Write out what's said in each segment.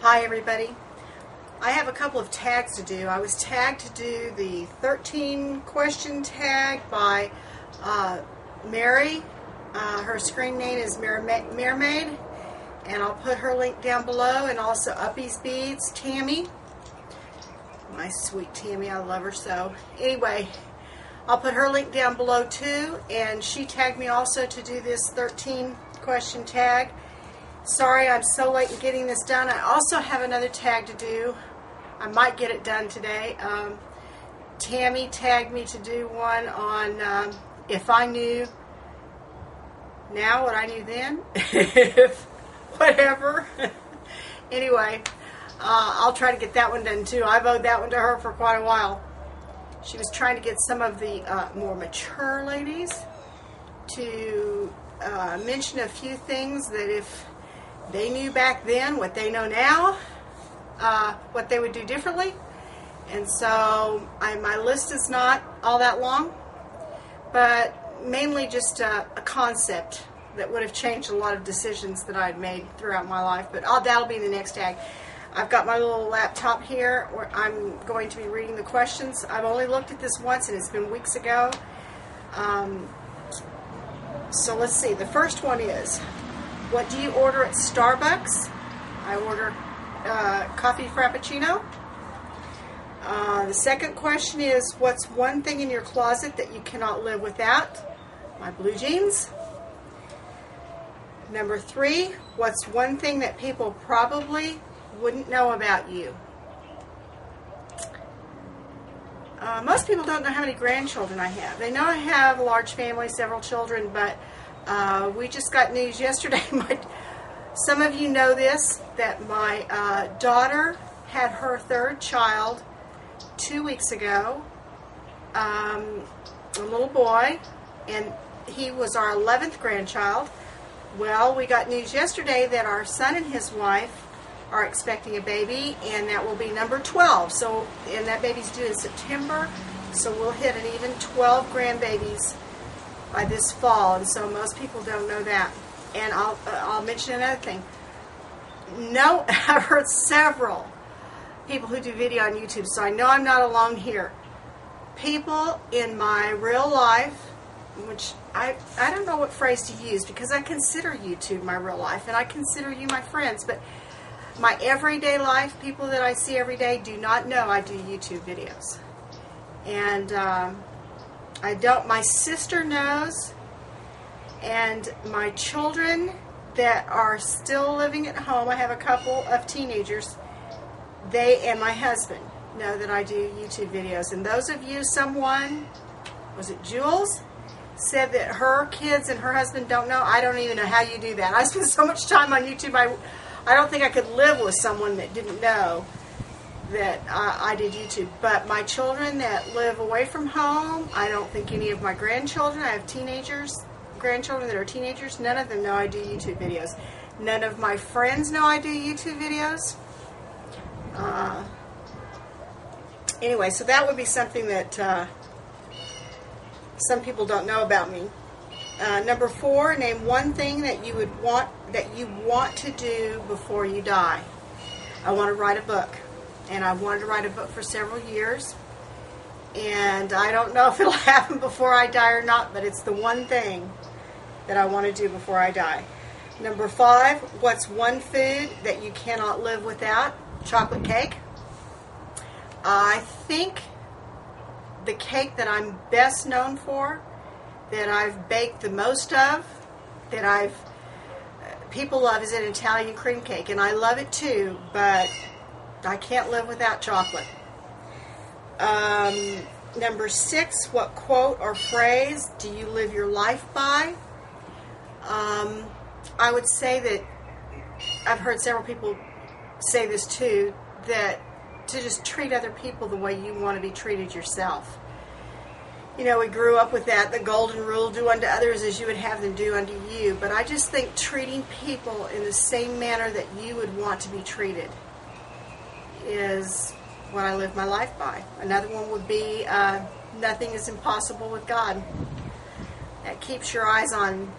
Hi everybody. I have a couple of tags to do. I was tagged to do the 13 question tag by Mary. Her screen name is Mermaid, and I'll put her link down below, and also Uppy's Beads, Tammy. My sweet Tammy, I love her so. Anyway, I'll put her link down below too, and she tagged me also to do this 13 question tag. Sorry I'm so late in getting this done. I also have another tag to do. I might get it done today. Tammy tagged me to do one on if I knew now what I knew then. Whatever. Anyway, I'll try to get that one done too. I've owed that one to her for quite a while. She was trying to get some of the more mature ladies to mention a few things that if they knew back then what they know now, what they would do differently. And so my list is not all that long, but mainly just a concept that would have changed a lot of decisions that I'd made throughout my life. But that'll be in the next tag. I've got my little laptop here where I'm going to be reading the questions. I've only looked at this once, and it's been weeks ago. So let's see. The first one is, what do you order at Starbucks? I order coffee frappuccino. The second question is, what's one thing in your closet that you cannot live without? My blue jeans. Number 3, what's one thing that people probably wouldn't know about you? Most people don't know how many grandchildren I have. They know I have a large family, several children, but we just got news yesterday. Some of you know this, that my daughter had her 3rd child 2 weeks ago, a little boy, and he was our 11th grandchild. Well, we got news yesterday that our son and his wife are expecting a baby, and that will be number 12. So, and that baby's due in September, so we'll hit an even 12 grandbabies by this fall, and so most people don't know that. And I'll mention another thing. No, I've heard several people who do video on YouTube, so I know I'm not alone here. People in my real life, which I don't know what phrase to use, because I consider YouTube my real life, and I consider you my friends, but my everyday life, people that I see every day, do not know I do YouTube videos. And my sister knows, and my children that are still living at home, I have a couple of teenagers, they and my husband know that I do YouTube videos. And those of you, someone, was it Jules, said that her kids and her husband don't know. I don't even know how you do that. I spend so much time on YouTube, I don't think I could live with someone that didn't know that I did YouTube. But my children that live away from home, I don't think any of my grandchildren, I have grandchildren that are teenagers, none of them know I do YouTube videos. None of my friends know I do YouTube videos. Anyway, so that would be something that some people don't know about me. Number 4, name one thing that you want to do before you die. I want to write a book, and I've wanted to write a book for several years, and I don't know if it'll happen before I die or not, but it's the one thing that I want to do before I die. Number 5, what's one food that you cannot live without? Chocolate cake. I think the cake that I'm best known for, that I've baked the most of, that people love, is an Italian cream cake, and I love it too, but I can't live without chocolate. Number 6, what quote or phrase do you live your life by? I would say that I've heard several people say this too, that to just treat other people the way you want to be treated yourself. You know, we grew up with that, the golden rule, do unto others as you would have them do unto you. But I just think treating people in the same manner that you would want to be treated is what I live my life by. Another one would be, nothing is impossible with God. That keeps your eyes on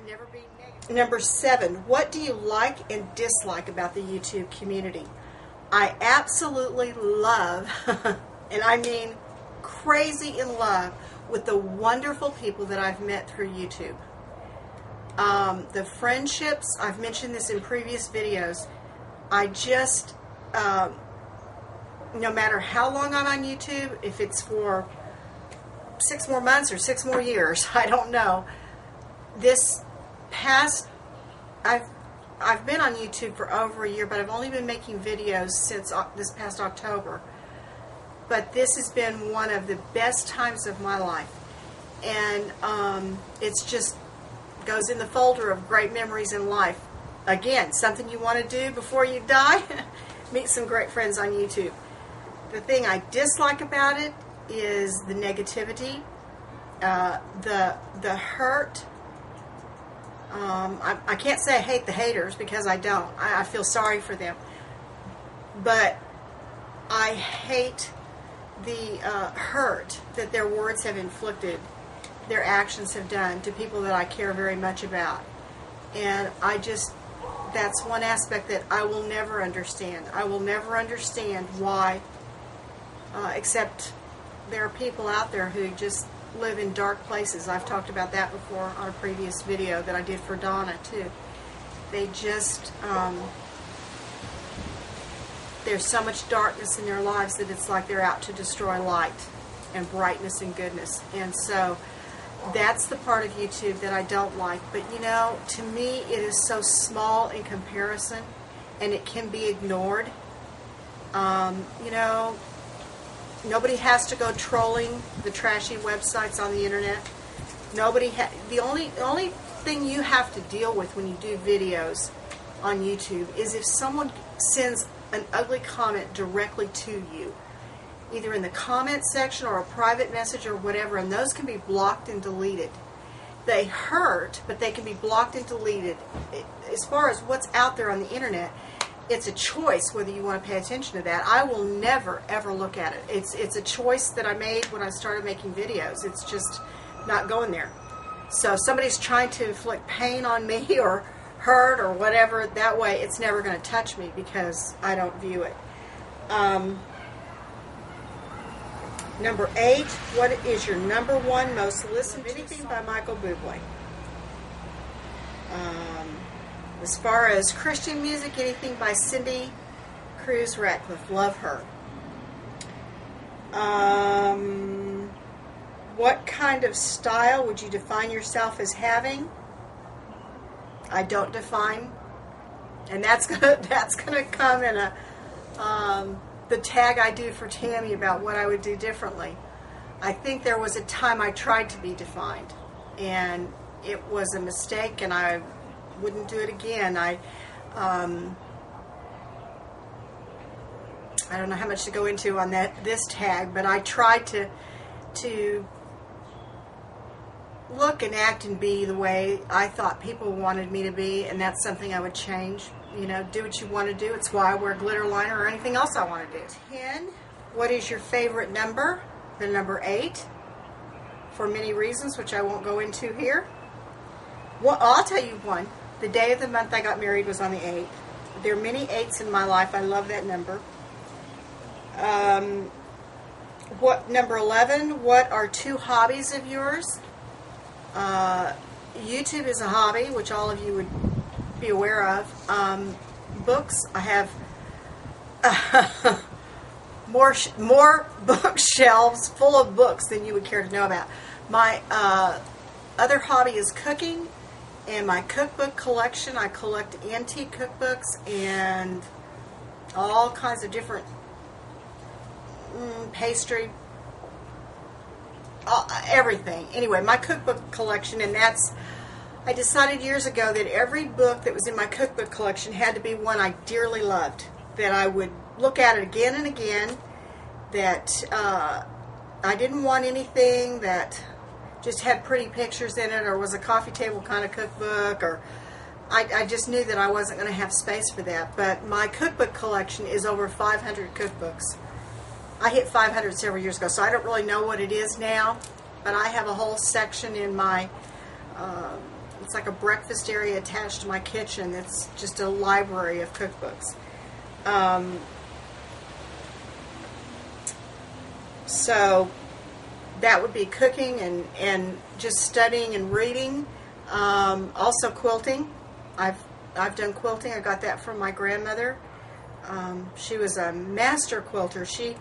never being negative. Number 7, what do you like and dislike about the YouTube community? I absolutely love, and I mean crazy in love, with the wonderful people that I've met through YouTube. The friendships, I've mentioned this in previous videos, I just, no matter how long I'm on YouTube, if it's for 6 more months or 6 more years, I don't know. This past, I've been on YouTube for over a year, but I've only been making videos since this past October. But this has been one of the best times of my life. And it's just goes in the folder of great memories in life. Again, something you want to do before you die, meet some great friends on YouTube. The thing I dislike about it is the negativity, the hurt. I can't say I hate the haters, because I don't. I feel sorry for them. But I hate the hurt that their words have inflicted, their actions have done to people that I care very much about. And that's one aspect that I will never understand. I will never understand why, except there are people out there who just live in dark places. I've talked about that before on a previous video that I did for Donna too. They just, there's so much darkness in their lives that it's like they're out to destroy light and brightness and goodness. And so that's the part of YouTube that I don't like. But you know, to me it is so small in comparison, and it can be ignored. You know, nobody has to go trolling the trashy websites on the internet. The only thing you have to deal with when you do videos on YouTube is if someone sends an ugly comment directly to you, either in the comment section or a private message or whatever, and those can be blocked and deleted. They hurt, but they can be blocked and deleted. As far as what's out there on the internet, it's a choice whether you want to pay attention to that. I will never ever look at it. It's a choice that I made when I started making videos. It's just not going there. So if somebody's trying to inflict pain on me or hurt or whatever that way, it's never going to touch me because I don't view it. Number 8, what is your number 1 most listened to? Anything by Michael Bublé. As far as Christian music, anything by Cindy Cruz Ratcliffe. Love her. What kind of style would you define yourself as having? I don't define, and that's gonna come in a the tag I do for Tammy about what I would do differently. I think there was a time I tried to be defined, and it was a mistake, and I wouldn't do it again. I don't know how much to go into on this tag, but I tried to look and act and be the way I thought people wanted me to be, and that's something I would change. You know, do what you want to do. It's why I wear glitter liner or anything else I want to do. 10. What is your favorite number? The number 8. For many reasons, which I won't go into here. Well, I'll tell you one. The day of the month I got married was on the 8th. There are many 8s in my life. I love that number. What number 11? What are 2 hobbies of yours? YouTube is a hobby, which all of you would be aware of. Books, I have more bookshelves full of books than you would care to know about. My other hobby is cooking, and my cookbook collection. I collect antique cookbooks and all kinds of different pastry, everything. Anyway, my cookbook collection, and I decided years ago that every book that was in my cookbook collection had to be one I dearly loved, that I would look at it again and again, that I didn't want anything that just had pretty pictures in it or was a coffee table kind of cookbook, or I just knew that I wasn't going to have space for that. But my cookbook collection is over 500 cookbooks. I hit 500 several years ago, so I don't really know what it is now, but I have a whole section in my It's like a breakfast area attached to my kitchen. It's just a library of cookbooks. So that would be cooking and just studying and reading. Also quilting. I've done quilting. I got that from my grandmother. She was a master quilter. She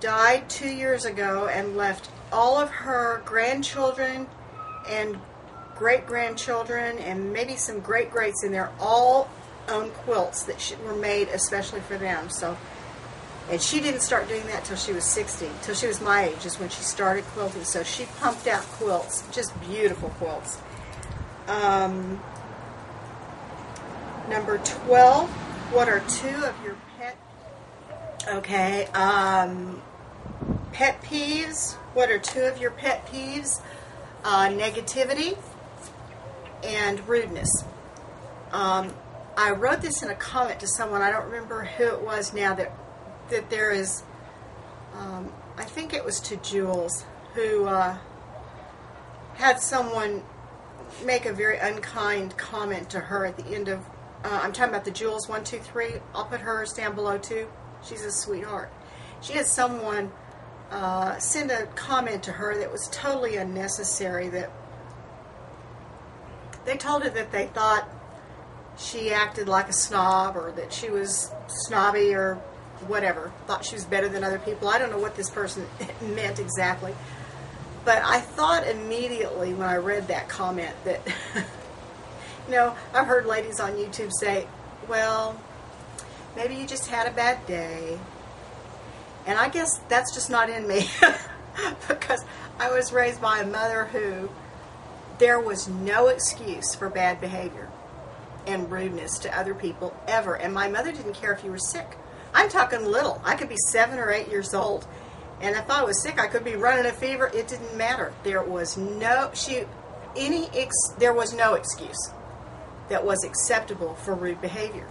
died 2 years ago and left all of her grandchildren and great-grandchildren and maybe some great-greats in there all own quilts that were made especially for them. So, and she didn't start doing that till she was 60. Till she was my age is when she started quilting. So she pumped out quilts, just beautiful quilts. Number 12, what are two of your pet peeves? What are two of your pet peeves? Negativity and rudeness. I wrote this in a comment to someone, I don't remember who it was now, that there is, I think it was to Jules, who had someone make a very unkind comment to her at the end of, I'm talking about the Jules 123. I'll put hers down below too. She's a sweetheart. She had someone send a comment to her that was totally unnecessary. That they told her that they thought she acted like a snob, or that she was snobby, or whatever. Thought she was better than other people. I don't know what this person meant exactly. But I thought immediately when I read that comment that, you know, I've heard ladies on YouTube say, well, maybe you just had a bad day. And I guess that's just not in me. Because I was raised by a mother who, there was no excuse for bad behavior and rudeness to other people ever. And my mother didn't care if you were sick. I'm talking little. I could be 7 or 8 years old. And if I was sick, I could be running a fever. It didn't matter. There was no there was no excuse that was acceptable for rude behavior.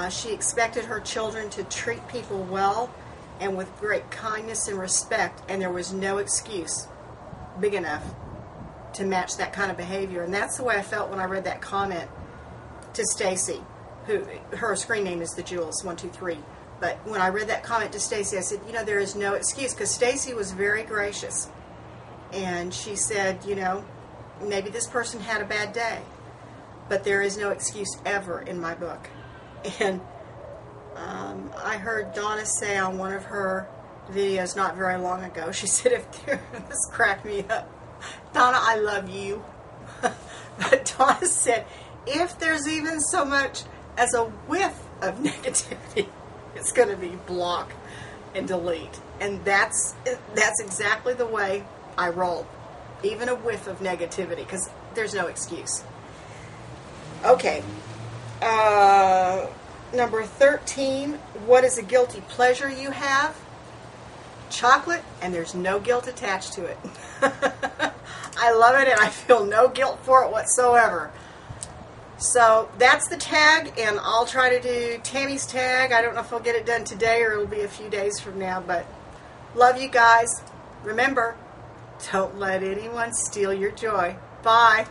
She expected her children to treat people well and with great kindness and respect, and there was no excuse big enough to match that kind of behavior. And that's the way I felt when I read that comment to Stacie, who her screen name is the Jules 123. But when I read that comment to Stacie, I said, you know, there is no excuse, because Stacie was very gracious. And she said, you know, maybe this person had a bad day, but there is no excuse ever in my book. And I heard Donna say on one of her videos not very long ago, she said, this cracked me up. Donna, I love you. But Donna said, if there's even so much as a whiff of negativity, it's going to be block and delete. And that's exactly the way I roll. Even a whiff of negativity, because there's no excuse. Okay. Number 13, what is a guilty pleasure you have? Chocolate, and there's no guilt attached to it. I love it, and I feel no guilt for it whatsoever. So that's the tag, and I'll try to do Tammy's tag. I don't know if I'll get it done today or it'll be a few days from now, but love you guys. Remember, don't let anyone steal your joy. Bye.